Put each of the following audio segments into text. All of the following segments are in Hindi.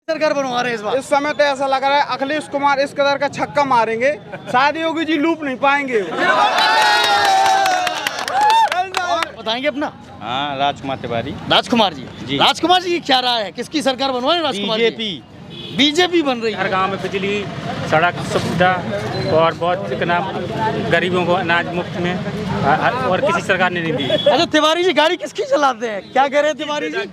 सरकार बनवा रहे हैं इस बार? इस समय तो ऐसा लग रहा है अखिलेश कुमार इस कदर का छक्का मारेंगे, शायद योगी जी लूप नहीं पाएंगे। बताएंगे अपना? हाँ, राजकुमार तिवारी। राजकुमार जी, राजकुमार जी क्या रहा है, किसकी सरकार बनवा रहे हैं राजकुमार जी? बीजेपी बन रही है। हर गांव में बिजली, सड़क सुविधा और बहुत गरीबों को अनाज मुफ्त में और किसी सरकार ने नहीं दी। अच्छा, तिवारी जी गाड़ी किसकी चलाते हैं, क्या कह रहे हैं तिवारी जी?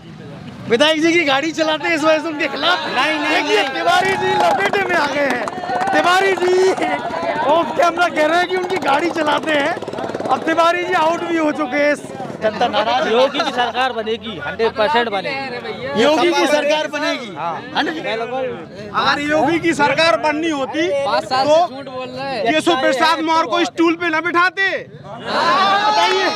विधायक जी की गाड़ी चलाते हैं, इस वजह से उनके खिलाफ? नहीं, तिवारी जी लपेटे में आ गए हैं। तिवारी जी ऑफ कैमरा कह रहे हैं कि उनकी गाड़ी चलाते हैं। अब तिवारी जी आउट भी हो चुके हैं। जनता नाराज। योगी की सरकार बनेगी, 100% बनेगी। योगी की सरकार बनेगी। अगर योगी की सरकार बननी होती तो केशव प्रसाद मौर्य को स्टूल पे न बिठाते। बताइए,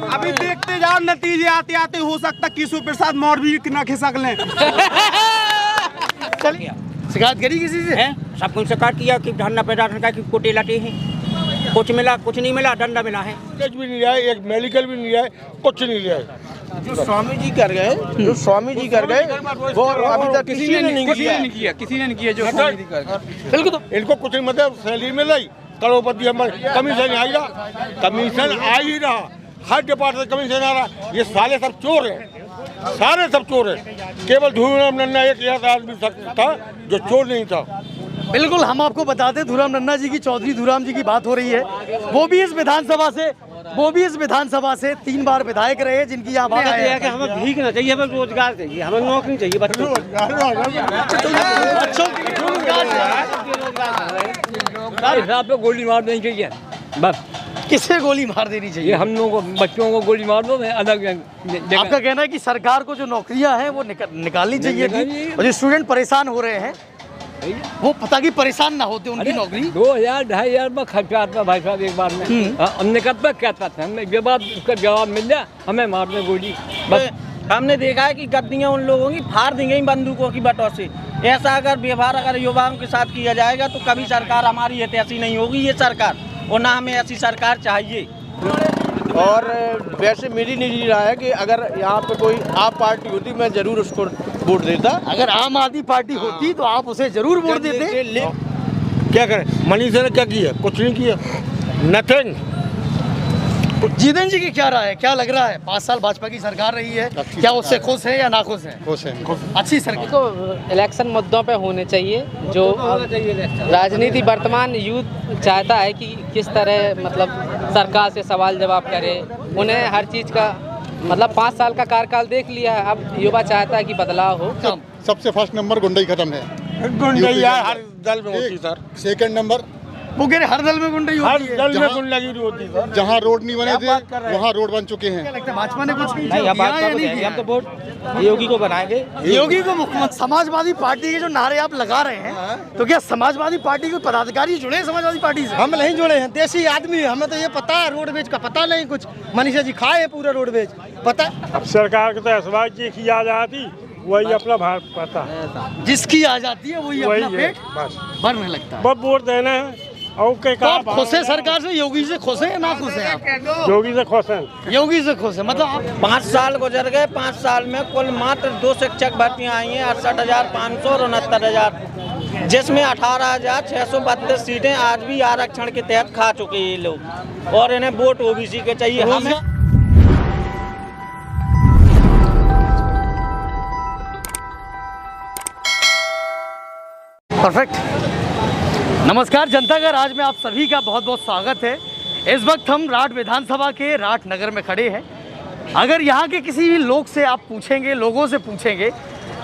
अभी देखते जाओ नतीजे आते आते, हो सकता केशव प्रसाद मौर्य भी न खिसक लें। चलिए, शिकायत करी किसी से? सब कुछ शिकायत किया कि धरना पैदा की कोटे लाटे हैं, कुछ मिला, कुछ नहीं मिला, डंडा मिला है। कुछ भी नहीं लिया है, एक मेडिकल भी नहीं लिया है, कुछ नहीं लिया है। जो स्वामी जी कर गए वो अभी तक किसी ने नहीं किया जो स्वामी जी कर गए। बिल्कुल, इनको कुछ नहीं, मतलब सैलरी में लाई करोड़पति, हमारे कमीशन आ रहा, कमीशन आ ही रहा, हर डिपार्टमेंट कमीशन आ रहा। ये साले सब चोर हैं, सारे सब चोर हैं। केवल धूमराम नन्ना एक ऐसा आदमी था जो चोर नहीं था। बिल्कुल, हम आपको बताते हैं धूराम नन्ना जी की, चौधरी धूराम जी की बात हो रही है। वो भी इस विधानसभा से 3 बार विधायक रहे, जिनकी यहाँ बात है कि हमें भीख ना चाहिए, हमें रोजगार चाहिए, हमें नौकरी चाहिए, बच्चों हिसाब पे गोली मार देनी चाहिए बस। किसे गोली मार देनी चाहिए? हम लोगों को, बच्चों को गोली मार दो, अलग। आपका कहना है कि सरकार को जो नौकरियां हैं वो निकालनी चाहिए थी, और जो स्टूडेंट परेशान हो रहे हैं वो पता कि परेशान ना होते उनकी नौकरी। 2000-2500 में खर्चा आता भाई साहब एक बार में। हमने कब तक कहता था, हमें ये बात उसका जवाब मिल जाए, हमें मार दे गोली बस। हमने देखा है कि गद्दियाँ उन लोगों की फाड़ दी गई बंदूकों की बटों से। ऐसा अगर व्यवहार अगर युवाओं के साथ किया जाएगा तो कभी सरकार हमारी ऐसी नहीं होगी ये सरकार, और ना हमें ऐसी सरकार चाहिए। और वैसे मेरी निजी राय है कि अगर यहाँ पे कोई आप पार्टी होती मैं जरूर उसको वोट देता। अगर आम आदमी पार्टी होती तो आप उसे जरूर वोट देते। क्या करें, मनीषा ने क्या किया? कुछ नहीं किया, नथिंग। जीतन जी की क्या राय है, क्या लग रहा है? 5 साल भाजपा की सरकार रही है, क्या उससे खुश है या नाखुश है? खुश है, अच्छी सरकार। तो इलेक्शन मुद्दों पे होने चाहिए, जो राजनीति वर्तमान यूथ चाहता है कि किस तरह मतलब सरकार से सवाल जवाब करे। उन्हें हर चीज़ का मतलब 5 साल का कार्यकाल देख लिया है, अब युवा चाहता है कि बदलाव हो। सबसे फर्स्ट नंबर गुंडाई खत्म है। गुंडाई यार हर दल में होती सर। सेकंड नंबर वो कह रहे हर दल में गुंडाई होती है। हर दल में गुंडाई होती है। जहाँ रोड नहीं बने थे वहाँ रोड बन चुके हैं। क्या लगता है भाजपा ने कुछ नहीं, हम तो वोट योगी को बनाएंगे, योगी को मुख्यमंत्री। समाजवादी पार्टी के जो नारे आप लगा रहे हैं, तो क्या समाजवादी पार्टी के पदाधिकारी जुड़े हैं समाजवादी पार्टी से? हम नहीं जुड़े हैं, देसी आदमी, हमें तो ये पता है रोडवेज का पता नहीं कुछ। मनीषा जी खाए पूरा रोडवेज पता। अब सरकार को तो ऐसा की आ जाती, वही अपना भार पाता, जिसकी आ जाती है वही अपना पेट भरने लगता है। बस वोट देना है। तो आप खुश है सरकार से, योगी से खुश है या ना खुश है आप? योगी से खुश हैं। योगी से खुश है, मतलब आप 5 साल गुजर गए, 5 साल में कुल मात्र 2 शिक्षक भर्तियाँ आई हैं, 68,500 और 69,000, जिसमें 18,632 सीटें आज भी आरक्षण के तहत खा चुके हैं ये लोग, और इन्हें वोट ओबीसी के चाहिए। हमें परफेक्ट। नमस्कार जनता घर, आज में आप सभी का बहुत बहुत स्वागत है। इस वक्त हम राठ विधानसभा के राठ नगर में खड़े हैं। अगर यहाँ के किसी भी लोग से आप पूछेंगे, लोगों से पूछेंगे,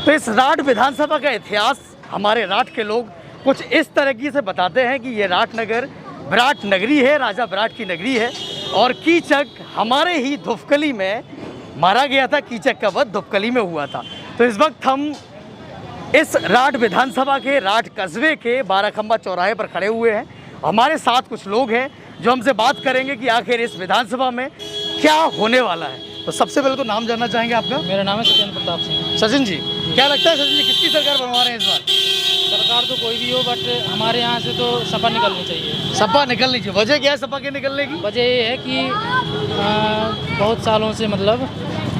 तो इस राठ विधानसभा का इतिहास हमारे राठ के लोग कुछ इस तरीके से बताते हैं कि ये राठ नगर विराट नगरी है, राजा विराट की नगरी है, और कीचक हमारे ही धुपकली में मारा गया था। कीचक का वध धुपकली में हुआ था। तो इस वक्त हम इस राठ विधानसभा के राठ कस्बे के 12 खंबा चौराहे पर खड़े हुए हैं। हमारे साथ कुछ लोग हैं जो हमसे बात करेंगे कि आखिर इस विधानसभा में क्या होने वाला है। तो सबसे पहले तो नाम जानना चाहेंगे आपका? मेरा नाम है सचिन प्रताप सिंह। सचिन जी, क्या लगता है सचिन जी किसकी सरकार बनवा रहे हैं इस बार? सरकार तो कोई भी हो, बट हमारे यहाँ से तो सपा निकलनी चाहिए। सपा निकलनी चाहिए। वजह क्या है सपा के निकलने की? वजह ये है कि बहुत सालों से मतलब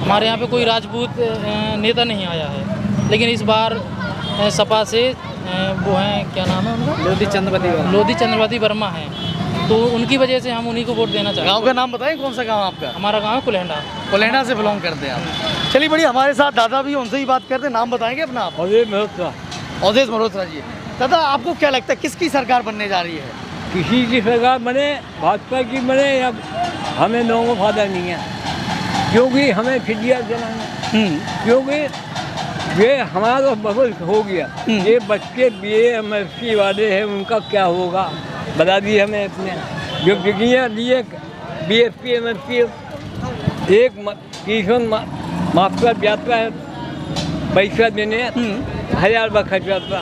हमारे यहाँ पे कोई राजपूत नेता नहीं आया है। लेकिन इस बार सपा से वो हैं, क्या नाम है उनका, लोधी चंद्रवती वर्मा हैं, तो उनकी वजह से हम उन्हीं को वोट देना चाहते हैं। गांव का नाम बताएं, कौन सा गांव आपका? हमारा गांव है कुलेंडा। कोलेंडा से बिलोंग करते हैं आप। चलिए बढ़िया, हमारे साथ दादा भी, उनसे ही बात करते हैं। नाम बताएंगे अपना आप? अवधेश मल्होत्रा जी। दादा, आपको क्या लगता है किसकी सरकार बनने जा रही है? किसी की सरकार बने, भाजपा की बने, या हमें लोगों को फायदा नहीं है, क्योंकि हमें फिजिया चलाना, क्योंकि ये हमारा तो बहुत हो गया। ये बच्चे BA-MSc वाले हैं, उनका क्या होगा बता दिए हमें। अपने जो डिग्रियाँ लिए BSc MSc, एक ट्यूशन मास्टर जाता है पैसा देने 1000 रुपये खर्च आता,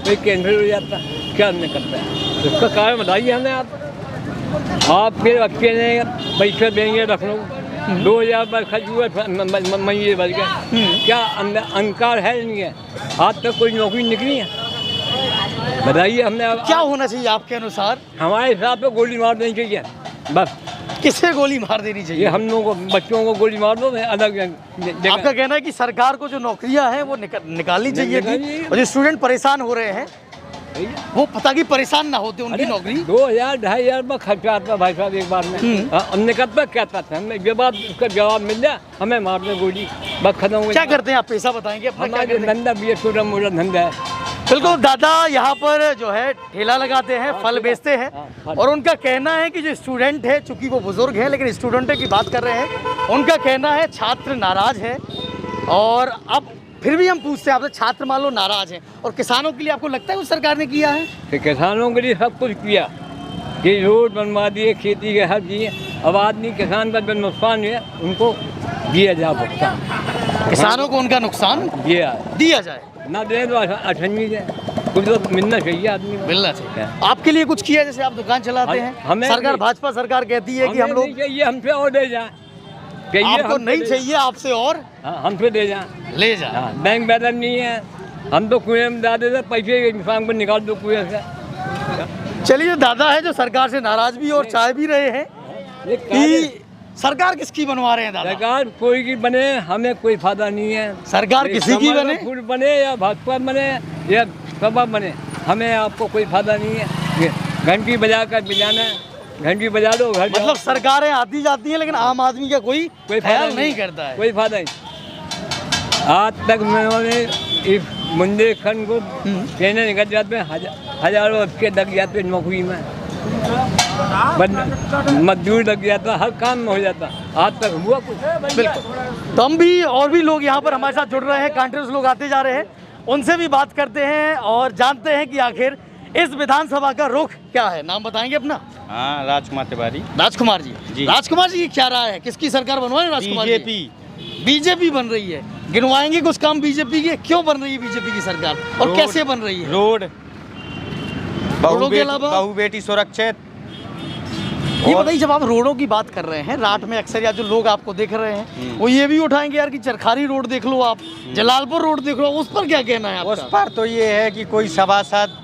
कोई कैंसिल हो जाता, क्या नहीं करता है। उसका कारण बताइए हमें आप फिर बच्चे ने पैसा देंगे लखनऊ, 2000 रुपये खर्च हुआ, महीने भर गए, क्या अंकार है नहीं है? आज तक कोई नौकरी निकली है? बताइए हमने। क्या होना चाहिए आपके अनुसार? हमारे हिसाब से गोली मार देनी चाहिए बस। किसे गोली मार देनी चाहिए? ये हम लोगों को, बच्चों को गोली मार दो, अलग। आपका कहना है कि सरकार को जो नौकरियां हैं वो निकालनी चाहिए थी, और जो स्टूडेंट परेशान हो रहे हैं वो पता कि परेशान ना होते उनकी नौकरी। 2000-2500 रुपये खर्चा आता भाई साहब एक बार में। हमने कब तक कहता था, हमें ये बात उसका जवाब मिल जाए, हमें मार दे गोली, बस खत्म हो। क्या करते हैं आप? पैसा बताएंगे अपना? हमारे धंधा भी छोटा मोटा धंधा है। बिल्कुल, दादा यहाँ पर जो है ठेला लगाते हैं, फल बेचते हैं, और उनका कहना है कि जो स्टूडेंट है, चूंकि वो बुजुर्ग हैं लेकिन स्टूडेंट की बात कर रहे हैं, उनका कहना है छात्र नाराज है। और अब फिर भी हम पूछते हैं आपसे, छात्र मान लो नाराज हैं, और किसानों के लिए आपको लगता है कुछ सरकार ने किया है? तो किसानों के लिए सब कुछ किया, कि रोड बनवा दिए, खेती के हर दिए। अब आदमी किसान का जो नुकसान है उनको दिया जा सकता, किसानों को उनका नुकसान दिया जाए, ना दे तो अठन्नी है, कुछ तो मिलना चाहिए, आदमी मिलना चाहिए। आपके लिए कुछ किया? जैसे आप दुकान चलाते हैं, हमें सरकार, भाजपा सरकार कहती है कि हम लोग, चाहिए हमसे और दे जाए, आपको नहीं चाहिए, आपसे और हमसे दे जाए, ले जाए। बैंक बैलेंस नहीं है, हम तो कुएं में डाल देते पैसे, इंसान को निकाल दो कुएं से। चलिए, दादा है जो सरकार से नाराज भी और चाह भी रहे हैं कि सरकार किसकी बनवा रहे हैं दादा? सरकार कोई की बने, हमें कोई फायदा नहीं है। सरकार किसी की बने, फूल बने या भाजपा बने या सपा बने, हमें आपको कोई फायदा नहीं है। घंटी बजा कर बजाना, घंटी बजा दो घर। मतलब सरकारें आती जाती हैं लेकिन आम आदमी का कोई ख्याल नहीं करता है, कोई फायदा नहीं। आज तक मैंने इस बुंदेलखंड को कहने निकल जाते हैं, हजारों बच्चे लग जाते नौकरी में, मजदूर लग जाता, हर काम में हो जाता, आज तक हुआ कुछ? बिल्कुल। तो हम भी और भी लोग यहाँ पर हमारे साथ जुड़ रहे हैं, कांट्रेस लोग आते जा रहे हैं, उनसे भी बात करते हैं और जानते हैं कि आखिर इस विधानसभा का रुख क्या है। नाम बताएंगे अपना? हाँ, राजकुमार तिवारी। राजकुमार जी, राजकुमार जी, क्या राय है, किसकी सरकार बनवाए? राजकुमार जी, बीजेपी बन रही है। गिनवाएंगे कुछ काम बीजेपी के, क्यों बन रही है बीजेपी की सरकार और कैसे बन रही है? रोड, रोडों के अलावा बहु बेटी सुरक्षित। ये बताइए, जब आप रोडों की बात कर रहे हैं, रात में अक्सर या जो लोग आपको देख रहे हैं वो ये भी उठाएंगे यार कि चरखारी रोड देख लो, आप जलालपुर रोड देख लो, उस पर क्या कहना है आपका? उस पर तो ये है कि कोई सभासद,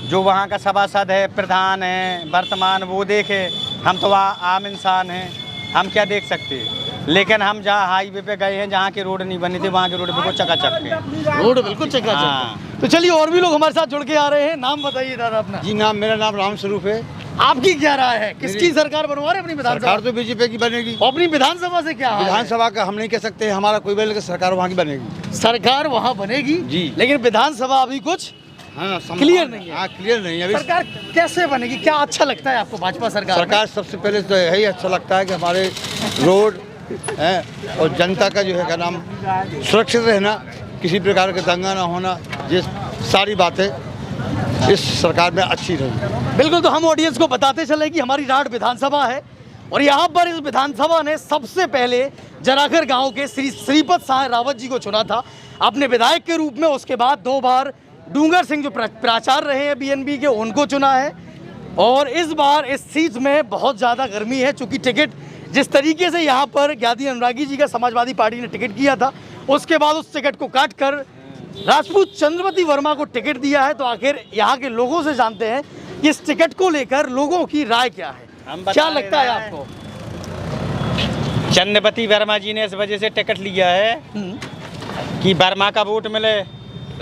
जो वहाँ का सभासद है, प्रधान है वर्तमान, वो देखे। हम तो आम इंसान हैं, हम क्या देख सकते हैं। लेकिन हम जहाँ हाईवे पे गए हैं, जहाँ के रोड नहीं बने थे, वहाँ के रोड बिल्कुल चकाचक है, रोड बिल्कुल चकाचक। तो चलिए, और भी लोग हमारे साथ जुड़ के आ रहे हैं। नाम बताइए दादा अपना? जी, मेरा नाम राम स्वरूप है। आपकी क्या राय है, किसकी सरकार बनवा रहे अपनी विधानसभा? सरकार तो बीजेपी की बनेगी। अपनी विधानसभा से क्या? विधानसभा का हम नहीं कह सकते, हमारा कोई बनेगा, सरकार वहाँ की बनेगी। सरकार वहाँ बनेगी जी, लेकिन विधानसभा अभी कुछ क्लियर नहीं है। क्लियर नहीं है। सरकार कैसे बनेगी, क्या अच्छा लगता है आपको भाजपा सरकार? सरकार सबसे पहले तो यही अच्छा लगता है कि हमारे रोड है और जनता का जो है क्या नाम सुरक्षित रहना, किसी प्रकार का दंगा ना होना, ये सारी बातें इस सरकार में अच्छी रही। बिल्कुल। तो हम ऑडियंस को बताते चले कि हमारी राठ विधानसभा है और यहाँ पर इस विधानसभा ने सबसे पहले जराखर गांव के श्रीपद साह रावत जी को चुना था अपने विधायक के रूप में। उसके बाद 2 बार डूंगर सिंह जो प्राचार्य रहे हैं BNB के, उनको चुना है। और इस बार इस सीट में बहुत ज़्यादा गर्मी है, चूँकि टिकट जिस तरीके से यहाँ पर ज्ञादी अनुरागी जी का समाजवादी पार्टी ने टिकट किया था, उसके बाद उस टिकट को काट कर राजपूत चंद्रवती वर्मा को टिकट दिया है। तो आखिर यहाँ के लोगों से जानते हैं कि इस टिकट को लेकर लोगों की राय क्या है, क्या लगता है आपको? चंद्रवती वर्मा जी ने इस वजह से टिकट लिया है कि वर्मा का वोट मिले,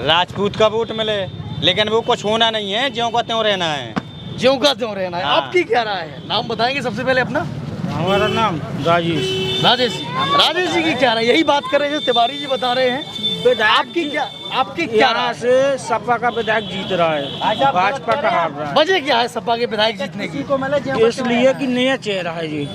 राजपूत का वोट मिले, लेकिन वो कुछ होना नहीं है, ज्यों का त्यों रहना है। ज्यों का त्यों रहना है। हाँ। आपकी क्या राय है? नाम बताएंगे सबसे पहले अपना। हमारा नाम राजेश। राजेश जी, राजेश जी की क्या राय? यही बात कर रहे हैं जो तिवारी जी बता रहे हैं। आपकी क्या राय यहाँ से सपा का विधायक जीत रहा है, भाजपा का हार रहा वजह क्या है सपा के विधायक जीतने की? है। इसलिए कि नया चेहरा है जी,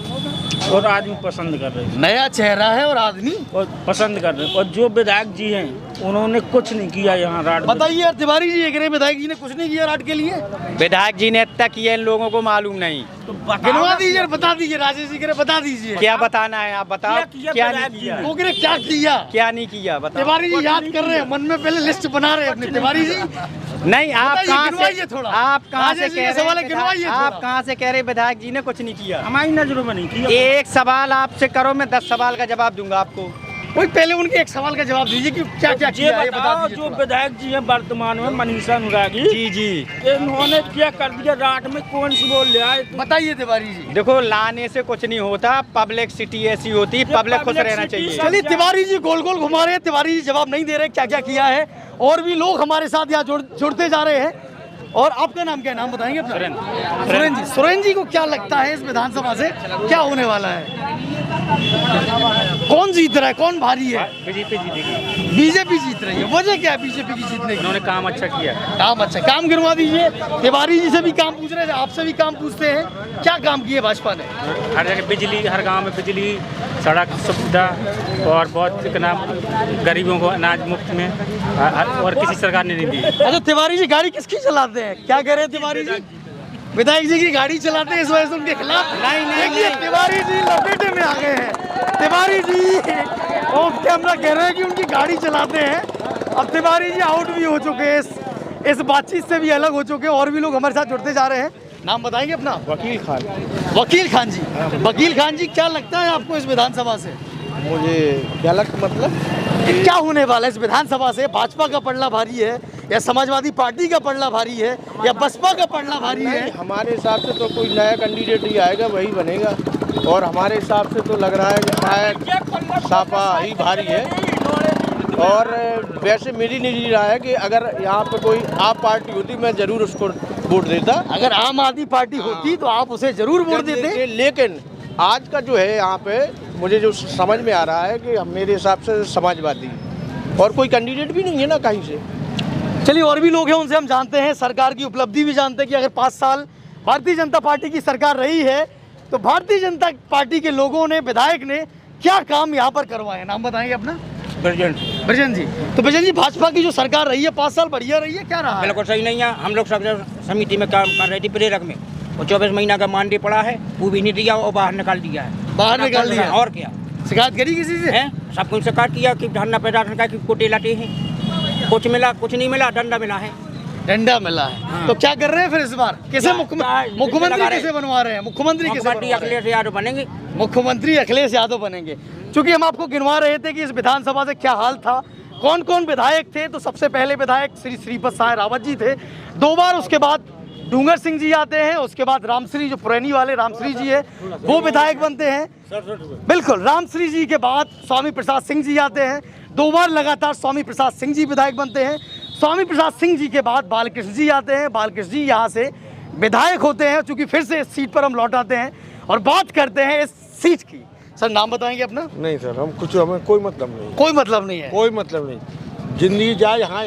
और आदमी पसंद कर रहे हैं, नया चेहरा है और आदमी और पसंद कर रहे हैं। और जो विधायक जी हैं उन्होंने कुछ नहीं किया यहाँ राड में। बताइए यार, तिवारी जी कह रहे विधायक जी ने कुछ नहीं किया राट के लिए। विधायक जी ने अब तक किया, इन लोगों को मालूम नहीं। गिनवा दीजिए, बता दीजिए। राजेश जी कह रहे बता दीजिए क्या बताना है आप बताओ, क्या नहीं किया, वो कह रहे क्या किया, क्या नहीं किया बताओ। तिवारी जी याद कर रहे हैं, मन में पहले लिस्ट बना रहे हैं अपने। तिवारी जी नहीं, आप कहाँ गिनवाइए से थोड़ा। आप कहाँ से राजेश जी कह का रहे सवाल है, हैं गिनवाइए आप थोड़ा। कहाँ से कह रहे विधायक जी ने कुछ नहीं किया? हमारी नजरों में नहीं किया। एक सवाल आपसे करो, मैं 10 सवाल का जवाब दूंगा आपको। वही पहले उनके एक सवाल का जवाब दीजिए कि क्या क्या ये किया है, ये बता बताओ, दीजिए जो थोड़ा। विधायक जी हैं वर्तमान में मनीषा अनुरागी जी जी, इन्होंने क्या कर दिया रात में? कौन सी बोल रहा है? बताइए तिवारी जी। देखो लाने से कुछ नहीं होता, पब्लिक सिटी ऐसी होती, पब्लिक खुश रहना चाहिए। चलिए तिवारी जी गोल गोल घुमा रहे हैं, तिवारी जी जवाब नहीं दे रहे क्या क्या किया है। और भी लोग हमारे साथ यहाँ जुड़ते जा रहे हैं। और आपका नाम क्या है? नाम बताएंगे अपना। सुरेन जी, सुरेन जी को क्या लगता है इस विधानसभा से क्या होने वाला है? कौन जीत रहा है, कौन भारी है? बीजेपी जीतेगी। बीजेपी जीत रही है। वजह क्या है बीजेपी की जीतने की? उन्होंने काम अच्छा किया। काम अच्छा, काम गिनवा दीजिए। तिवारी जी से भी काम पूछ रहे थे, आपसे भी काम पूछते हैं। क्या काम किए भाजपा ने? हर जगह बिजली, हर गांव में बिजली, सड़क सुविधा, और बहुत गरीबों को अनाज मुफ्त में, और किसी सरकार ने नहीं दी। अच्छा तिवारी जी गाड़ी किसकी चलाते हैं? क्या कह रहे हैं तिवारी जी? विधायक जी की गाड़ी चलाते हैं, इस वजह से उनके खिलाफ। नहीं, तिवारी जी लपेटे में आ गए हैं। तिवारी जी ऑफ कैमरा कह रहे हैं कि उनकी गाड़ी चलाते हैं। अब तिवारी जी आउट भी हो चुके हैं, इस बातचीत से भी अलग हो चुके हैं। और भी लोग हमारे साथ जुड़ते जा रहे हैं। नाम बताएंगे अपना। वकील खान। वकील खान जी, वकील खान जी क्या लगता है आपको इस विधानसभा से? मुझे क्या लगता, मतलब क्या होने वाला है इस विधानसभा से? भाजपा का पलड़ा भारी है या समाजवादी पार्टी का पलड़ा भारी है या बसपा का पलड़ा भारी है? हमारे हिसाब से तो कोई नया कैंडिडेट ही आएगा, वही बनेगा। और हमारे हिसाब से तो लग रहा है कि शायद सपा ही भारी है। और वैसे मेरी निजी राय है कि अगर यहाँ पे कोई आप पार्टी होती मैं जरूर उसको वोट देता। अगर आम आदमी पार्टी होती तो आप उसे जरूर वोट देते। लेकिन आज का जो है यहाँ पे मुझे जो समझ में आ रहा है कि मेरे हिसाब से समाजवादी, और कोई कैंडिडेट भी नहीं है ना कहीं से। चलिए और भी लोग हैं, उनसे हम जानते हैं, सरकार की उपलब्धि भी जानते हैं कि अगर 5 साल भारतीय जनता पार्टी की सरकार रही है तो भारतीय जनता पार्टी के लोगों ने, विधायक ने क्या काम यहाँ पर करवाए। नाम बताएंगे अपना। ब्रजन जी, तो ब्रजन जी भाजपा की जो सरकार रही है 5 साल बढ़िया रही है, क्या रहा है? बिल्कुल सही नहीं है। हम लोग सब समिति में काम कर रहे थे प्रेरक में, और 24 महीना का मानदेय पड़ा है, वो भी नहीं दिया और बाहर निकाल दिया है। बाहर निकाल दिया और क्या? शिकायत करी किसी से? है सब कुछ शिकायत किया कि धरना प्रदर्शन का कि कोटे लाते हैं, कुछ मिला, कुछ नहीं मिला, डंडा मिला है। डंडा मिला है। हाँ। तो क्या कर रहे हैं फिर इस बार? कैसे मुख्यमंत्री कैसे बनवा रहे हैं? मुख्यमंत्री अखिलेश यादव बनेंगे। मुख्यमंत्री अखिलेश यादव बनेंगे। चूंकि हम आपको गिनवा रहे थे कि इस विधानसभा से क्या हाल था, कौन कौन विधायक थे, तो सबसे पहले विधायक श्री श्रीपद साय रावत जी थे 2 बार। उसके बाद डूंगर सिंह जी आते हैं, उसके बाद रामश्री, जो पुरैनी वाले रामश्री जी है, वो विधायक बनते हैं। बिल्कुल, रामश्री जी के बाद स्वामी प्रसाद सिंह जी आते हैं। 2 बार लगातार स्वामी प्रसाद सिंह जी विधायक बनते हैं। स्वामी प्रसाद सिंह जी के बाद बालकृष्ण जी आते हैं। बालकृष्ण जी यहाँ से विधायक होते हैं। चूंकि फिर से इस सीट पर हम लौट आते हैं और बात करते हैं इस सीट की। सर नाम बताएंगे अपना। नहीं सर, हम कुछ, हमें कोई मतलब नहीं। कोई मतलब नहीं है? कोई मतलब नहीं, जिंदगी जाए यहाँ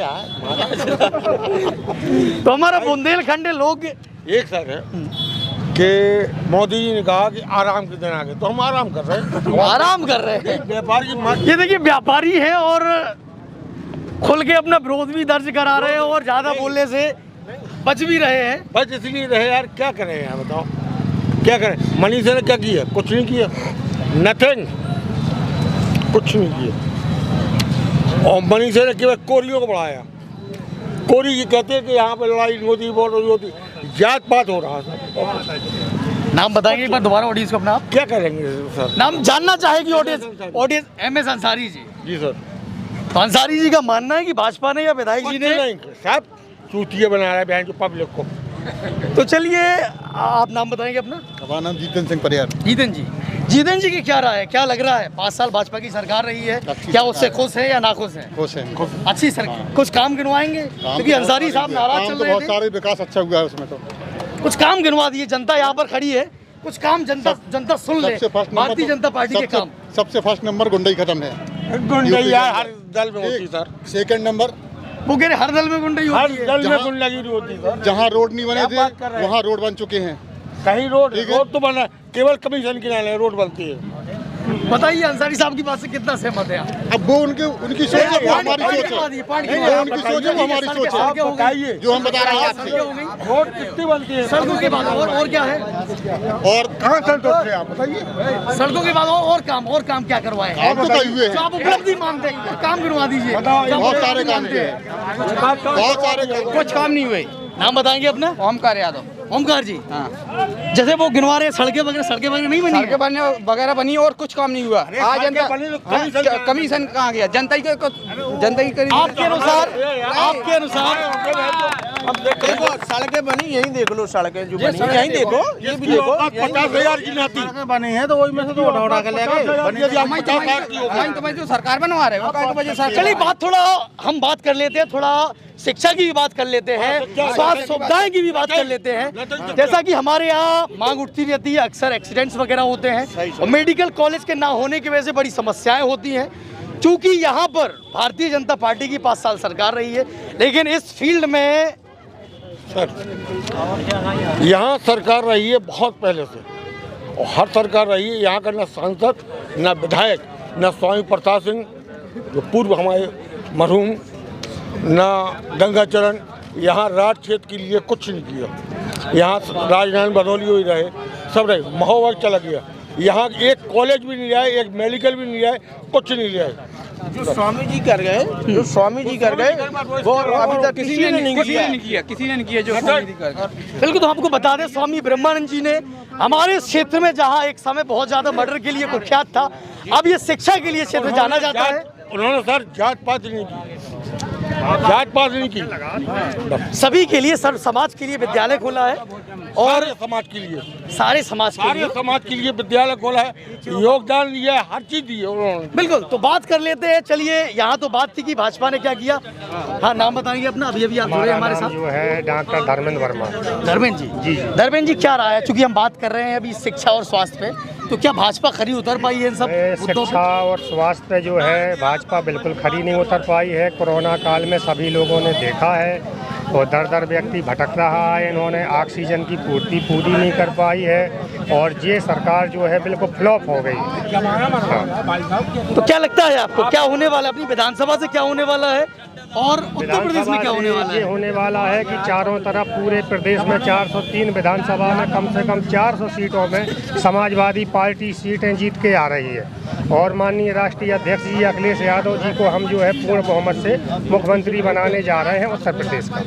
तो हमारा बुंदेलखंड लोग एक सर है कि मोदी जी ने कहा कि आराम के दिन आ गए, तो हम आराम कर रहे हैं। आराम कर रहे हैं। व्यापारी, ये देखिए व्यापारी हैं और खुल के अपना विरोध भी दर्ज करा रहे हैं और ज्यादा बोलने से बच भी रहे हैं। बच इसलिए रहे यार, क्या करें यार बताओ, क्या करें? मनीषा ने क्या किया? कुछ नहीं किया, नथिंग, कुछ नहीं किया। और मनीषा ने केवल कोरियों को बढ़ाया। कोरी जी कहते हैं कि यहाँ पे लड़ाई होती, होती, जात पात हो रहा है। नाम बताएंगे एक बार दोबारा ऑडियंस को अपना। आप क्या करेंगे सर? नाम जानना चाहेगी ऑडियंस। MS अंसारी जी। जी सर। तो अंसारी जी का मानना है कि भाजपा ने या विधायक जी ने सब चूतिया बना रहा है बहन जो पब्लिक को। तो चलिए आप नाम बताएंगे अपना। हमारा नाम जीतन सिंह परियार। जीतन जी, जितेंद्र जी की क्या राय है, क्या लग रहा है? 5 साल भाजपा की सरकार रही है, क्या उससे खुश है या नाखुश है? खुश हैं। अच्छी सरकार, कुछ काम गिनवाएंगे क्योंकि अंसारी साहब नाराज चल रहे बहुत थे। सारे विकास अच्छा हुआ है उसमें तो। कुछ काम गिनवा दिए, जनता यहाँ पर खड़ी है, कुछ काम जनता सुन ले। भारतीय जनता पार्टी के काम सबसे फर्स्ट नंबर गुंडई खत्म है। गुंडई हर दल में होती सर। सेकंड नंबर वो कह रहे हर दल में गुंडई हर होती है। दल में गुंडागिरी होती सर। जहाँ रोड नहीं बने क्या बात कर रहे थे हैं? वहाँ रोड बन चुके हैं। कहीं रोड तो बना, केवल कमीशन के नाम रोड बनती है। बताइए अंसारी साहब की बात से कितना सहमत है आप? अब वो उनकी सोच है, वो हमारी सोच है। वो उनकी सोच है, वो हमारी सोच है। बताइए जो हम बता रहे हैं आपसे। रोड कितनी बनती है? सड़कों के बाद और क्या है? और कहाँ सड़क थे आप बताइए। सड़कों के बाद और काम क्या करवाए? काम तो कई हुए हैं। जो आप उपलब्धि मानते हैं, काम गिनवा दीजिए। बहुत सारे काम हुए हैं, बहुत सारे काम। कुछ काम नहीं हुए। नाम बताएंगे अपना? ओमकार यादव। ओमकार जी, हाँ। जैसे वो गिनवा रहे हैं सड़कें वगैरह नहीं बनी? सड़कें बनने वगैरह बनी और कुछ काम नहीं हुआ। आज जनता कमीशन कहाँ गया? जनता की आपके अनुसार देखो सड़कें बनी, यही देख लो सड़कें जो बनी यही देखो, ये भी देखो। 50,000 की नाती बनी है तो वही में से तो उठा के ले गए। सरकार बनवा रहे हो। चलिए हम बात कर लेते हैं, थोड़ा शिक्षा की भी बात कर लेते हैं, स्वास्थ्य सुविधाएं की भी बात कर लेते हैं। जैसा कि हमारे यहाँ मांग उठती रहती है, अक्सर एक्सीडेंट्स वगैरह होते हैं और मेडिकल कॉलेज के ना होने की वजह से बड़ी समस्याएं होती हैं। क्योंकि यहाँ पर भारतीय जनता पार्टी की 5 साल सरकार रही है, लेकिन इस फील्ड में सर यहाँ सरकार रही है बहुत पहले से, और हर सरकार रही है। यहाँ का न सांसद, न विधायक, न स्वामी प्रसाद सिंह जो पूर्व हमारे मरहूम, न गंगाचरण, यहाँ राज क्षेत्र के लिए कुछ नहीं किया। यहाँ राजधानी बदौली हुई रहे, सब रहे, महोबा चला गया। यहाँ एक कॉलेज भी नहीं आए, एक मेडिकल भी नहीं आए, कुछ नहीं लिया। जो स्वामी जी कर गए वो अभी तक किसी ने नहीं किया जो स्वामी जी कर गए। बिल्कुल, तो आपको बता दें स्वामी ब्रह्मानंद जी ने हमारे क्षेत्र में, जहाँ एक समय बहुत ज्यादा मर्डर के लिए कुख्यात था, अब ये शिक्षा के लिए क्षेत्र जाना जाता है। उन्होंने सर जात पात नहीं की, सभी के लिए, सर्व समाज के लिए विद्यालय खोला है और सारे समाज के लिए विद्यालय खोला है, योगदान दिया है, हर चीज दी है उन्होंने। बिल्कुल, तो बात कर लेते हैं। चलिए, यहाँ तो बात थी कि भाजपा ने क्या किया। हाँ, नाम बताएंगे अपना? अभी आप जुड़े हमारे साथ। जो है डॉक्टर धर्मेंद्र वर्मा। धर्मेंद्र जी क्या रहा है? चूंकि हम बात कर रहे हैं अभी शिक्षा और स्वास्थ्य पे, तो क्या भाजपा खरी उतर पाई है इन सब मुद्दों पे? शिक्षा और स्वास्थ्य पे जो है भाजपा बिल्कुल खरी नहीं उतर पाई है। कोरोना काल में सभी लोगों ने देखा है, और दर व्यक्ति भटक रहा है। इन्होंने ऑक्सीजन की पूर्ति पूरी नहीं कर पाई है, और ये सरकार जो है बिल्कुल फ्लॉप हो गई। तो क्या लगता है आपको, क्या होने वाला है? अपनी विधानसभा से क्या होने वाला है और उत्तर प्रदेश में क्या होने वाला है? ये होने वाला है कि चारों तरफ पूरे प्रदेश में 403 विधानसभा में कम से कम 400 सीटों में समाजवादी पार्टी सीटें जीत के आ रही है, और माननीय राष्ट्रीय अध्यक्ष जी अखिलेश यादव जी को हम जो है पूर्ण बहुमत से मुख्यमंत्री बनाने जा रहे हैं उत्तर प्रदेश का।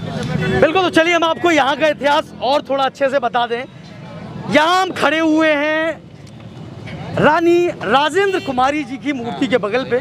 बिल्कुल, तो चलिए हम आपको यहाँ का इतिहास और थोड़ा अच्छे से बता दें। यहाँ हम खड़े हुए हैं रानी राजेंद्र कुमारी जी की मूर्ति के बगल पे,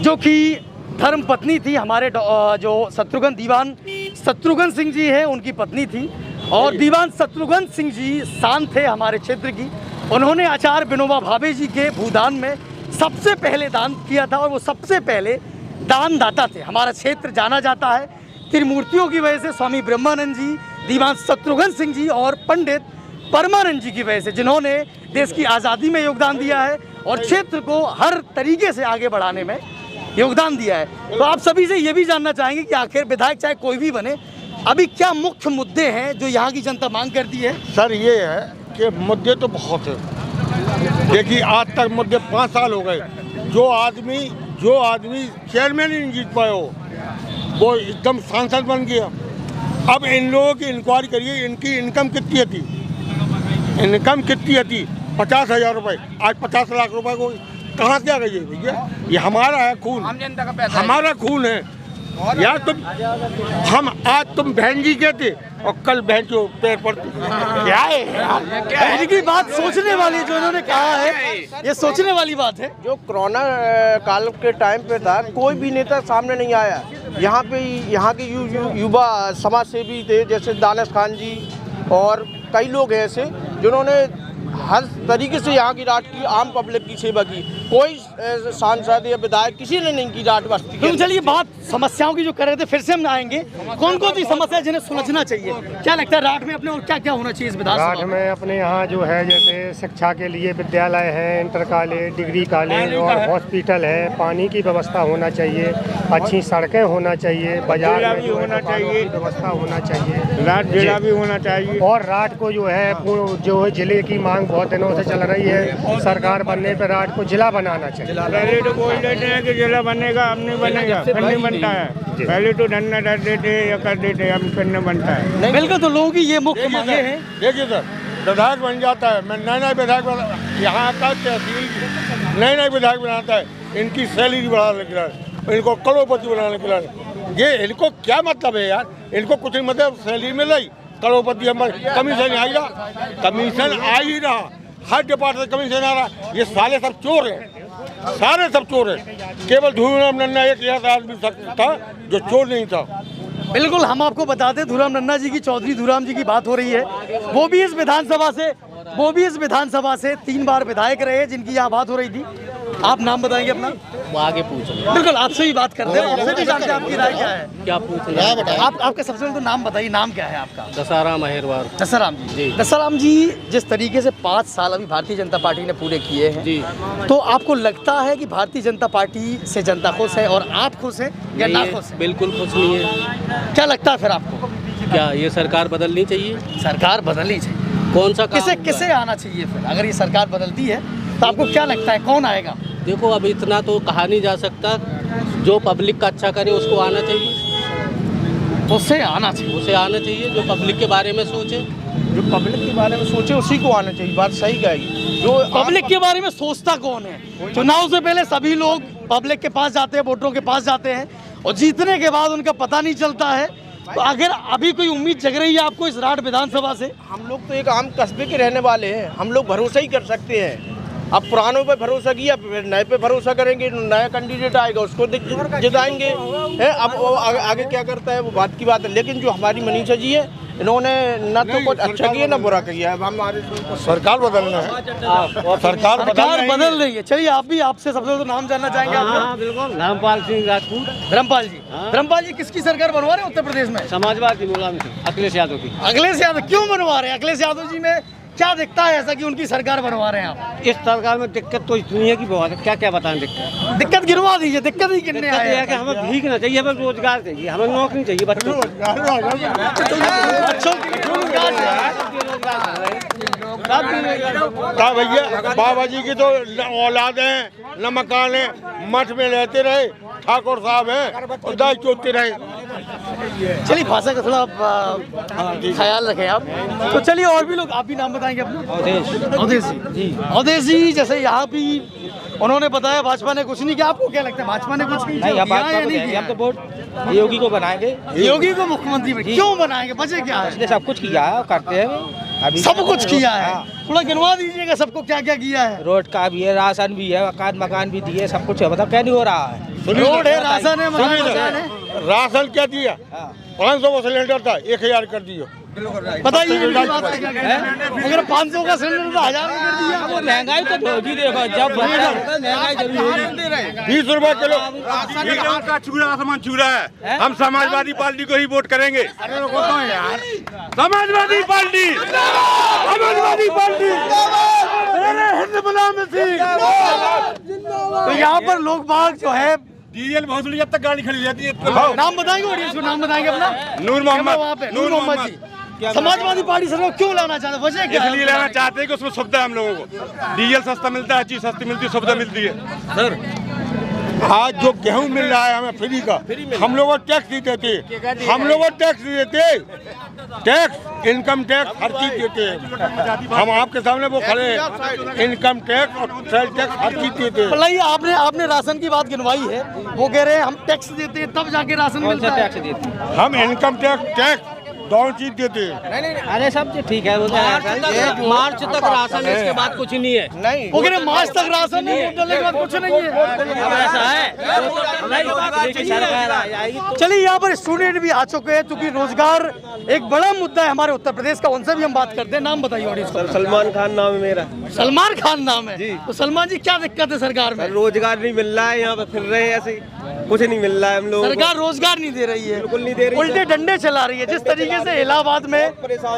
जो कि धर्म पत्नी थी हमारे जो दीवान शत्रुघ्न सिंह जी है, उनकी पत्नी थी। और दीवान शत्रुघ्न सिंह जी शान थे हमारे क्षेत्र की। उन्होंने आचार्य विनोबा भावे जी के भूदान में सबसे पहले दान किया था, और वो सबसे पहले दानदाता थे। हमारा क्षेत्र जाना जाता है त्रिमूर्तियों की वजह से, स्वामी ब्रह्मानंद जी, दीवान शत्रुघ्न सिंह जी और पंडित परमानंद जी की वजह से, जिन्होंने देश की आज़ादी में योगदान दिया है और क्षेत्र को हर तरीके से आगे बढ़ाने में योगदान दिया है। तो आप सभी से ये भी जानना चाहेंगे कि आखिर विधायक चाहे कोई भी बने, अभी क्या मुख्य मुद्दे हैं जो यहाँ की जनता मांग करती है? सर ये है कि मुद्दे तो बहुत है। देखिए आज तक मुद्दे 5 साल हो गए। जो आदमी चेयरमैन ही नहीं जीत पाए वो एकदम सांसद बन गया। अब इन लोगों की इंक्वायरी करिए, इनकी इनकम कितनी थी? 50,000 रुपये, आज 50 लाख रुपए को कहाँ से आ गई है भैया? ये हमारा है खून, हमारा खून है यार। तुम बहन जी कहते और कल बहन जो पैर पड़ती क्या है यार? की बात सोचने वाली, जो इन्होंने कहा है, ये सोचने वाली बात है। जो कोरोना काल के टाइम पे था, कोई भी नेता सामने नहीं आया। यहाँ के युवा समाज सेवी थे, जैसे दानिश खान जी और कई लोग हैं ऐसे, जिन्होंने हर तरीके से यहाँ की राट की आम पब्लिक की सेवा की। कोई सांसद या विधायक किसी ने नहीं की राट बस्ती तो चलिए बात समस्याओं की जो कर रहे थे, फिर से हम आएंगे। कौन कौन सी समस्या जिन्हें सुलझना चाहिए, क्या लगता है राठ में अपने और क्या क्या होना चाहिए इस विधानसभा राठ में अपने यहाँ जो है जैसे शिक्षा के लिए विद्यालय है, इंटर कॉलेज, डिग्री कॉलेज और हॉस्पिटल है, पानी की व्यवस्था होना चाहिए, अच्छी सड़कें होना चाहिए, बाजार में भी होना चाहिए, व्यवस्था होना चाहिए, राट जिला भी होना चाहिए। और राठ को जो है जिले की मांग बहुत दिनों से चल रही है, सरकार बनने पर राठ को जिला बनाना चाहिए। पहले तो बोल देते हैं कि जिला बनेगा, अब नहीं बनेगा, फिर नहीं बनता है। पहले तो धरना डाल देते या कर देते, अब फिर नहीं बनता है। बिल्कुल, तो लोगों की ये मुख्य मांगे हैं। देखिए सर, विधायक बन जाता है, मैं नए विधायक यहाँ का तहसील नए विधायक बनाता है, इनकी सैलरी बढ़ाने के लिए, इनको करोड़पति बनाने के लिए। ये इनको क्या मतलब है यार, इनको कुछ नहीं मतलब, सैलरी मिल रही, करोड़पति हमारे कमीशन आ ही रहा, कमीशन आ ही रहा, हर डिपार्टमेंट कमीशन आ रहा। ये साले सब चोर हैं, सारे सब चोर हैं। केवल धूराम नन्ना एक ऐसा आदमी था जो चोर नहीं था। बिल्कुल, हम आपको बताते धूराम नन्ना जी की, चौधरी धूराम जी की बात हो रही है। वो भी इस विधानसभा से 3 बार विधायक रहे, जिनकी यहाँ बात हो रही थी। आप नाम बताएंगे अपना? वो आगे पूछ रहे हैं। बिल्कुल, आपसे भी बात करते हैं, आपसे भी जानते हैं आपकी राय क्या है। क्या पूछ रहे हैं? आपका सबसे पहले तो नाम बताइए, नाम क्या है आपका? दसाराम अहिरवार। दसाराम जी, दसाराम जी, जिस तरीके से 5 साल अभी भारतीय जनता पार्टी ने पूरे किए हैं जी, तो आपको लगता है कि भारतीय जनता पार्टी से जनता खुश है और आप खुश हैं या ना खुश हैं? बिल्कुल खुश नहीं है। क्या लगता है फिर आपको? क्या ये सरकार बदलनी चाहिए? सरकार बदलनी चाहिए। कौन सा किसे आना चाहिए फिर? अगर ये सरकार बदलती है तो आपको क्या लगता है कौन आएगा? देखो, अब इतना तो कहा नहीं जा सकता, जो पब्लिक का अच्छा करे उसको आना चाहिए, उसे आना चाहिए जो पब्लिक के बारे में सोचे, जो पब्लिक के बारे में सोचे उसी को आना चाहिए। बात सही कही। जो पब्लिक के बारे में सोचता कौन है? चुनाव से पहले सभी लोग पब्लिक के पास जाते हैं, वोटरों के पास जाते हैं, और जीतने के बाद उनका पता नहीं चलता है। तो अगर अभी कोई उम्मीद जग रही है आपको इस राठ विधानसभा से? हम लोग तो एक आम कस्बे के रहने वाले हैं, हम लोग भरोसा ही कर सकते हैं। अब पुरानों पे भरोसा किया, फिर नए पे भरोसा करेंगे, नया कैंडिडेट आएगा उसको जिताएंगे है। अब वो आगे क्या करता है वो बात की बात है। लेकिन जो हमारी मनीषा जी है, इन्होंने न तो कुछ अच्छा किया न बुरा किया है। हमारे सरकार बदलना है, सरकार बदल रही है। चलिए, आप भी, आपसे सबसे तो नाम जानना चाहेंगे आपका? बिल्कुल, धर्मपाल सिंह राजपूत। धर्मपाल जी, किसकी सरकार बनवा रहे हैं उत्तर प्रदेश में? समाजवादी अखिलेश यादव की। अखिलेश यादव क्यों बनवा रहे हैं? अखिलेश यादव जी में क्या दिखता है ऐसा कि उनकी सरकार बनवा रहे हैं आप? इस सरकार में दिक्कत तो इतनी है कि बहुत है, क्या क्या बताएं। दिक्कत गिरवा दीजिए। दिक्कत ही कितने आए हैं? कि हमें भीखना चाहिए, हमें रोजगार चाहिए, हमें नौकरी चाहिए, बच्चों को क्या भैया, बाबा जी की तो औलाद है, न मकान है, मठ में रहते रहे, ठाकुर साहब हैं और दाई चोते रहे। चलिए, भाषा का थोड़ा ख्याल रखें आप। तो चलिए, और भी लोग, आप भी नाम बताएंगे अपना? अवधेश जी, जैसे यहाँ भी उन्होंने बताया भाजपा ने कुछ नहीं किया, आपको क्या लगता है भाजपा ने कुछ नहीं किया? हम तो वोट योगी को बनाएंगे, योगी को मुख्यमंत्री में क्यों बनाएंगे? वजह क्या है? इसने सब कुछ किया है, करते हैं अभी, सब कुछ किया है। थोड़ा गिनवा दीजिएगा सबको क्या क्या किया है। रोड का भी है, राशन भी है, मकान भी दिए, सब कुछ है। बताओ क्या नहीं हो रहा है? रोड है, राशन है, मकान है। राशन क्या दिया? 500 का सिलेंडर था, 1000 कर दिया। बताइए, अगर 500 का सिलेंडर था 1000 कर दिया। वो महंगाई तो होगी, देखो जब महंगाई जरूर होगी। 20 रुपए किलो का चूड़ा, आसमान चूड़ा है। हम समाजवादी पार्टी को ही वोट करेंगे। समाजवादी पार्टी, समाजवादी पार्टी, हिंद बनाम सिंह। तो यहाँ पर लोग बाग जो है डीएल बहुत जब तक गाड़ी खड़ी रहती है। नाम बताएंगे ऑडियंस को? नाम बताएंगे अपना? नूर मोहम्मद जी। समाजवादी पार्टी सरकार क्यों लाना चाहते हैं? वजह क्या है? इसलिए लाना चाहते हैं कि उसमें सुविधा है हम लोगों को। डीजल सस्ता मिलता है, चीज सस्ती मिलती है, सुविधा मिलती है। सर, आज जो गेहूं मिल रहा है हमें फ्री का, हम लोगों को टैक्स नहीं देते, हम लोगों को टैक्स नहीं देते, टैक्स, इनकम टैक्स, हर चीज देते हैं। हम आपके सामने वो खड़े हैं, इनकम टैक्स और सेल टैक्स हर चीज देते हैं। भलाई आपने राशन की बात गिनवाई है, वो कह रहे हैं हम टैक्स देते हैं तब जाके राशन मिलता है। हम इनकम टैक्स दोनों चीज देते हैं। नहीं, अरे सब ठीक है, मार्च तक राशन है, इसके बाद कुछ नहीं है। नहीं वो कह रहे मार्च तक राशन नहीं, वोट डालने के बाद कुछ नहीं है। ऐसा है। चलिए यहाँ पर स्टूडेंट भी आ चुके हैं, क्योंकि रोजगार एक बड़ा मुद्दा है हमारे उत्तर प्रदेश का, उनसे भी हम बात करते हैं। नाम बताइए ऑडियंस को। सलमान खान नाम है मेरा। सलमान खान नाम है तो सलमान जी क्या दिक्कत है सरकार में? रोजगार नहीं मिल रहा है, यहाँ पे फिर रहे हैं ऐसे, कुछ नहीं मिल रहा है हम लोग। सरकार रोजगार नहीं दे रही है, बिल्कुल नहीं दे रही है। उल्टे डंडे चला रही है। जिस तरीके से इलाहाबाद में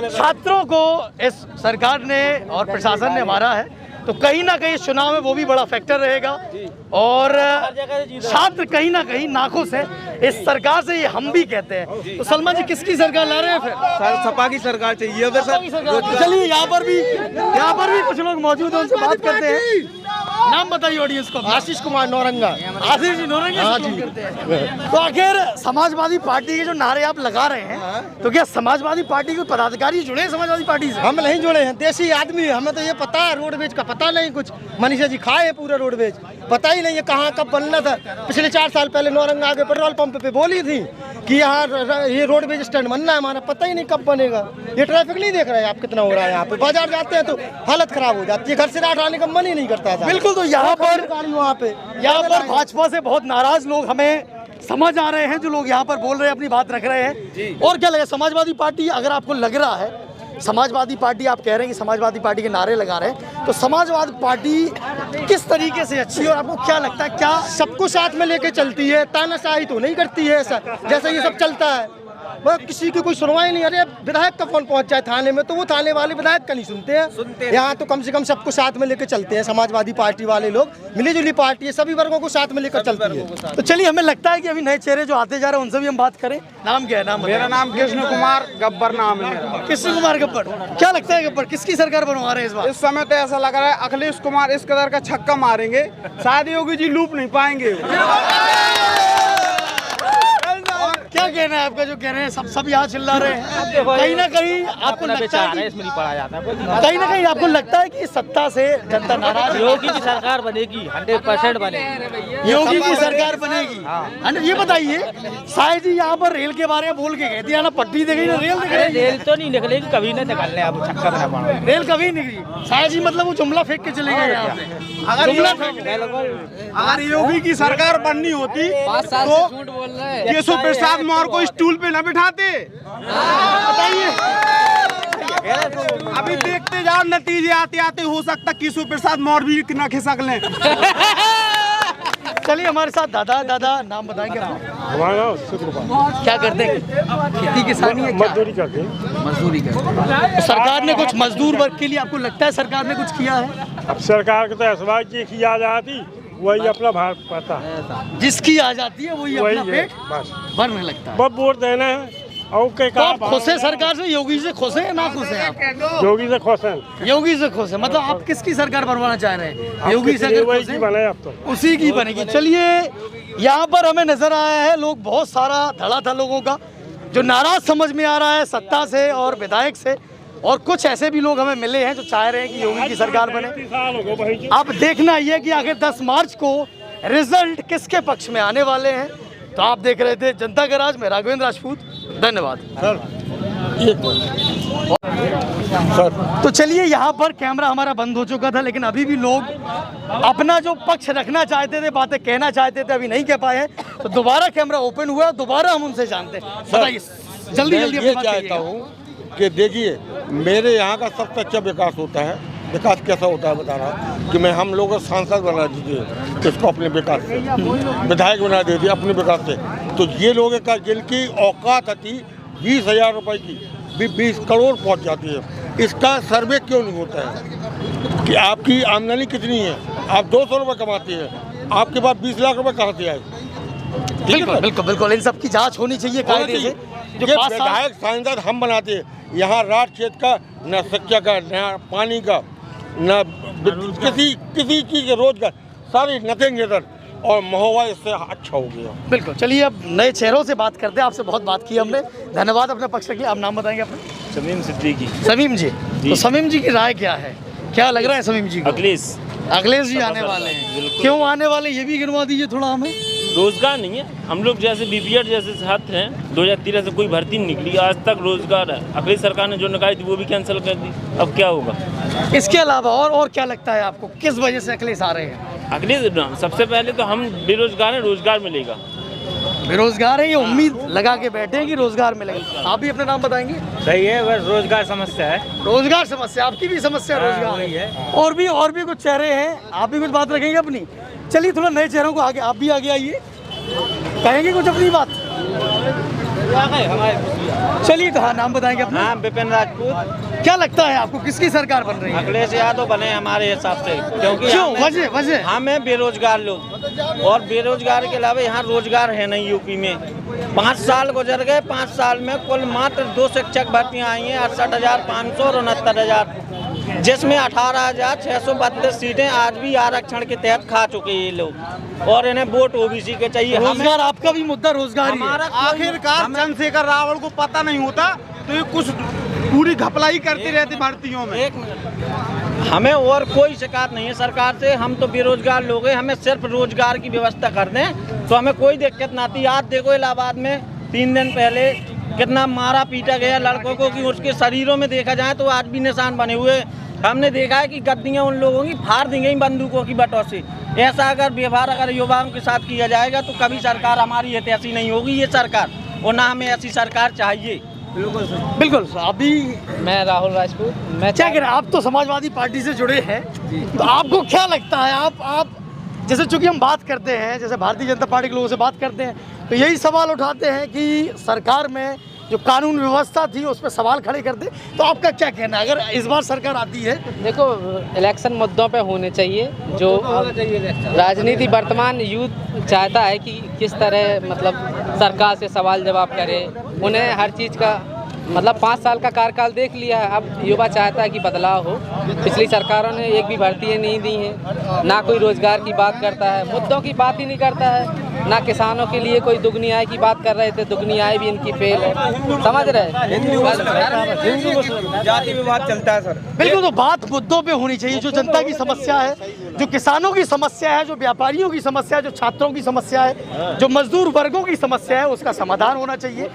छात्रों को इस सरकार ने और प्रशासन ने मारा है, तो कहीं ना कहीं चुनाव में वो भी बड़ा फैक्टर रहेगा। और छात्र कहीं ना कहीं नाखुश है इस सरकार से, ये हम भी कहते हैं। तो सलमान जी किसकी सरकार ला रहे हैं फिर? सपा की सरकार चाहिए। चलिए यहाँ पर भी कुछ लोग मौजूद हैं, उनसे बात करते हैं। नाम बताइए ऑडियंस को। आशीष कुमार नौरंगा। आशीष जी नौरंगा से बात करते हैं। तो आखिर समाजवादी पार्टी के जो नारे आप लगा रहे हैं, तो क्या समाजवादी पार्टी के पदाधिकारी जुड़े हैं समाजवादी पार्टी से? हम नहीं जुड़े हैं, देसी आदमी, हमें तो ये पता है रोडवेज का पता नहीं कुछ। मनीषा जी खाए हैं पूरा रोडवेज, पता ही नहीं है कहाँ कब बनना था। पिछले 4 साल पहले नौरंगा आगे पेट्रोल पंप पे बोली थी कि यहाँ ये रोडवेज स्टैंड बनना है हमारा, पता ही नहीं कब बनेगा। ये ट्रैफिक नहीं देख रहे हैं आप कितना हो रहा है यहाँ पे। बाजार जाते हैं तो हालत खराब हो जाती है, घर से रात आने का मन ही नहीं करता था। बिल्कुल। तो यहाँ पर भाजपा से बहुत नाराज लोग हमें समझ आ रहे हैं, जो लोग यहाँ पर बोल रहे हैं, अपनी बात रख रहे हैं। और क्या लगे समाजवादी पार्टी, अगर आपको लग रहा है समाजवादी पार्टी, आप कह रहे हैं कि समाजवादी पार्टी के नारे लगा रहे हैं, तो समाजवादी पार्टी किस तरीके से अच्छी है और आपको क्या लगता है, क्या सबको साथ में लेके चलती है? तानाशाही तो नहीं करती है ऐसा जैसा ये सब चलता है। बस किसी की कोई सुनवाई नहीं। अरे विधायक का फोन पहुंच जाए थाने में तो वो थाने वाले विधायक का नहीं सुनते हैं। यहाँ तो कम से कम सबको साथ में लेकर चलते हैं। समाजवादी पार्टी वाले लोग मिली जुली पार्टी है, सभी वर्गों को साथ में लेकर चलती है। तो चलिए, हमें लगता है कि अभी नए चेहरे जो आते जा रहे हैं उनसे भी हम बात करें। नाम क्या है? नाम मेरा नाम कृष्ण कुमार गब्बर नाम है मेरा। कृष्ण कुमार गब्बर। क्या लगता है गब्बर किसकी सरकार बनवा रहे हैं इस बार? इस समय तो ऐसा लग रहा है अखिलेश कुमार इस कदर का छक्का मारेंगे, शायद योगी जी लूप नहीं पाएंगे। क्या कहना है आपका, जो कह रहे हैं सब यहाँ चिल्ला रहे हैं? कहीं ना कहीं आपको लगता है कहीं ना कहीं आपको लगता है कि सत्ता से जनता नाराज? योगी की सरकार बनेगी, 100% बनेगी। योगी की सरकार बनेगी। ये बताइए, साहिब जी यहाँ पर रेल के बारे में बोल के गए थे, ना पट्टी दिख रही ना रेल दिख रही। रेल तो नहीं निकलेगी, कभी नहीं निकलने, आप छक्का बना पाओगे। रेल कभी नहीं निकली। साहिब जी मतलब वो जुमला फेंक के चले गए यहाँ पे। अगर योगी की सरकार बननी होती तो केशव प्रसाद मौर्य को स्टूल पे न बिठाते। बताइए, अभी देखते जाओ नतीजे आते आते, हो सकता केशव प्रसाद मौर्य भी न खिसक लें। चलिए हमारे साथ दादा नाम बताएंगे आप? हमारा शुक्र। क्या करते हैं? खेती किसानी है? मजदूरी करते हैं। मजदूरी करते हैं। सरकार ने कुछ मजदूर वर्ग के लिए, आपको लगता है सरकार ने कुछ किया है? अब सरकार को तो ऐसा की किया जाती, वही अपना भार पाता है। जिसकी आ जाती है वही अपना पेट भरने लगता है। बस वोट देना है और तो आप खुश है सरकार से? योगी से खुश है या ना खुश है आप? योगी से खुश है। योगी से खुश है, मतलब आप किसकी सरकार बनवाना चाह रहे हैं? योगी से वही की बने, अब तो उसी की बनेगी। चलिए, यहाँ पर हमें नजर आया है लोग, बहुत सारा धड़ा था लोगों का जो नाराज समझ में आ रहा है सत्ता से और विधायक से, और कुछ ऐसे भी लोग हमें मिले हैं जो चाह रहे हैं कि योगी की सरकार बने। अब देखना ये कि आखिर 10 मार्च को रिजल्ट किसके पक्ष में आने वाले हैं। तो आप देख रहे थे जनता का राज में राघवेंद्र राजपूत। धन्यवाद सर। तो चलिए, यहाँ पर कैमरा हमारा बंद हो चुका था, लेकिन अभी भी लोग अपना जो पक्ष रखना चाहते थे, बातें कहना चाहते थे, अभी नहीं कह पाए हैं। तो दोबारा कैमरा ओपन हुआ, दोबारा हम उनसे जानते हैं। बताइए जल्दी ये चाहता हूँ कि देखिए, मेरे यहाँ का सबसे अच्छा विकास होता है। विकास कैसा होता है बता रहा कि मैं हम लोगों को सांसद बना दीजिए, किसको अपने विकास से, विधायक बना दीजिए अपने विकास से। तो ये लोगों का जिनकी औकात थी 20,000 रुपए की, 20 करोड़ पहुंच जाती है। इसका सर्वे क्यों नहीं होता है कि आपकी आमदनी कितनी है? आप 200 रुपये कमाती है, आपके पास 20 लाख रुपए कहाँ से आए? बिल्कुल इन सब की जाँच होनी चाहिए कायदे से। जो विधायक सांसद हम बनाते हैं, यहाँ रात क्षेत्र का न शिक्षा का, न पानी का, न किसी चीज़ के रोजगार, सारी नथिंग इधर, और महोबा इससे अच्छा हो गया। बिल्कुल। चलिए, अब नए चेहरों से बात करते हैं। आपसे बहुत बात की हमने, धन्यवाद अपने पक्ष के लिए। आप नाम बताएंगे अपना? शमीम सिद्दीकी। शमीम जी, तो शमीम जी की राय क्या है? क्या लग रहा है शमीम जी को? अखिलेश जी आने वाले हैं। क्यों आने वाले, ये भी गिनवा दीजिए थोड़ा हमें। रोजगार नहीं है। हम लोग जैसे बीपीएड जैसे छात्र हैं, 2013 से कोई भर्ती नहीं निकली, आज तक रोजगार है। अखिलेश सरकार ने जो निकाली थी वो भी कैंसिल कर दी, अब क्या होगा? इसके अलावा और क्या लगता है आपको, किस वजह से अखिलेश आ रहे हैं? अखिलेश सबसे पहले तो हम बेरोजगार हैं, रोजगार मिलेगा। बेरोजगार है, ये उम्मीद लगा के बैठे हैं कि रोजगार मिलेगा। आप भी अपना नाम बताएंगे? सही है, बस रोजगार समस्या है। रोजगार समस्या, आपकी भी समस्या रोजगार है। और भी कुछ चेहरे हैं, आप भी कुछ बात रखेंगे अपनी? चलिए थोड़ा नए चेहरों को आगे, आप भी आगे आइए, कहेंगे कुछ अपनी बात। चलिए तो हाँ, नाम बताएंगे अपना? हाँ, विपिन राजपूत। क्या लगता है आपको, किसकी सरकार बन रही है? अखिलेश यादव बने हमारे हिसाब से, क्योंकि वजह हमें बेरोजगार लोग, और बेरोजगार के अलावा यहाँ रोजगार है नहीं। यूपी में 5 साल गुजर गए, 5 साल में कुल मात्र 2 शिक्षक भर्तियाँ आई हैं, 68,500 और 69,000, जिसमें 18,632 सीटें आज भी आरक्षण के तहत खा चुके हैं ये लोग, और इन्हें वोट ओबीसी के चाहिए। रोजगार, आपका भी मुद्दा रोजगार ही है। आखिरकार चंद्रशेखर रावण को पता नहीं होता तो ये कुछ पूरी घपलाई करती रहती भर्तियों में। एक मिनट, हमें और कोई शिकायत नहीं है सरकार से। हम तो बेरोजगार लोग हैं, हमें सिर्फ रोजगार की व्यवस्था कर दें तो हमें कोई दिक्कत ना आती। आज देखो इलाहाबाद में 3 दिन पहले कितना मारा पीटा गया लड़कों को, कि उसके शरीरों में देखा जाए तो आज भी निशान बने हुए। हमने देखा है कि गद्दियाँ उन लोगों की फाड़ दी गई बंदूकों की बटों से। ऐसा अगर व्यवहार अगर युवाओं के साथ किया जाएगा तो कभी सरकार हमारी ऐसी नहीं होगी ये सरकार, और ना हमें ऐसी सरकार चाहिए। बिल्कुल। अभी मैं राहुल राजपूत। मैं क्या कह रहे हैं, आप तो समाजवादी पार्टी से जुड़े हैं, तो आपको क्या लगता है, आप जैसे चूंकि हम बात करते हैं, जैसे भारतीय जनता पार्टी के लोगों से बात करते हैं, तो यही सवाल उठाते हैं कि सरकार में जो कानून व्यवस्था थी उस पर सवाल खड़े कर दे, तो आपका क्या कहना है अगर इस बार सरकार आती है? देखो, इलेक्शन मुद्दों पे होने चाहिए, जो राजनीति वर्तमान यूथ चाहता है कि किस तरह मतलब सरकार से सवाल जवाब करे। उन्हें हर चीज़ का मतलब 5 साल का कार्यकाल देख लिया है, अब युवा चाहता है कि बदलाव हो। पिछली सरकारों ने एक भी भर्ती नहीं दी है, ना कोई रोजगार की बात करता है, मुद्दों की बात ही नहीं करता है, ना किसानों के लिए कोई दुगनी आय की बात कर रहे थे, दुगनी आय भी इनकी फेल है। समझ रहे? जाति विवाद चलता है सर। बिल्कुल, तो बात मुद्दों पे होनी चाहिए। जो जनता की समस्या है, जो किसानों की समस्या है, जो व्यापारियों की समस्या है, जो छात्रों की समस्या है, जो मजदूर वर्गों की समस्या है, उसका समाधान होना चाहिए,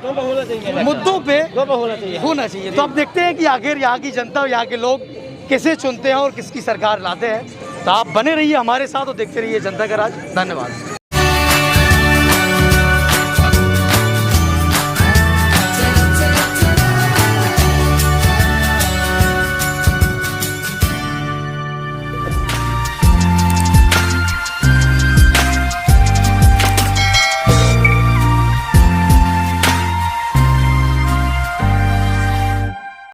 मुद्दों पे होना चाहिए। तो अब देखते हैं कि आखिर यहाँ की जनता और यहाँ के लोग किसे चुनते हैं और किसकी सरकार लाते हैं। तो आप बने रहिए हमारे साथ और देखते रहिए जनता का राज। धन्यवाद।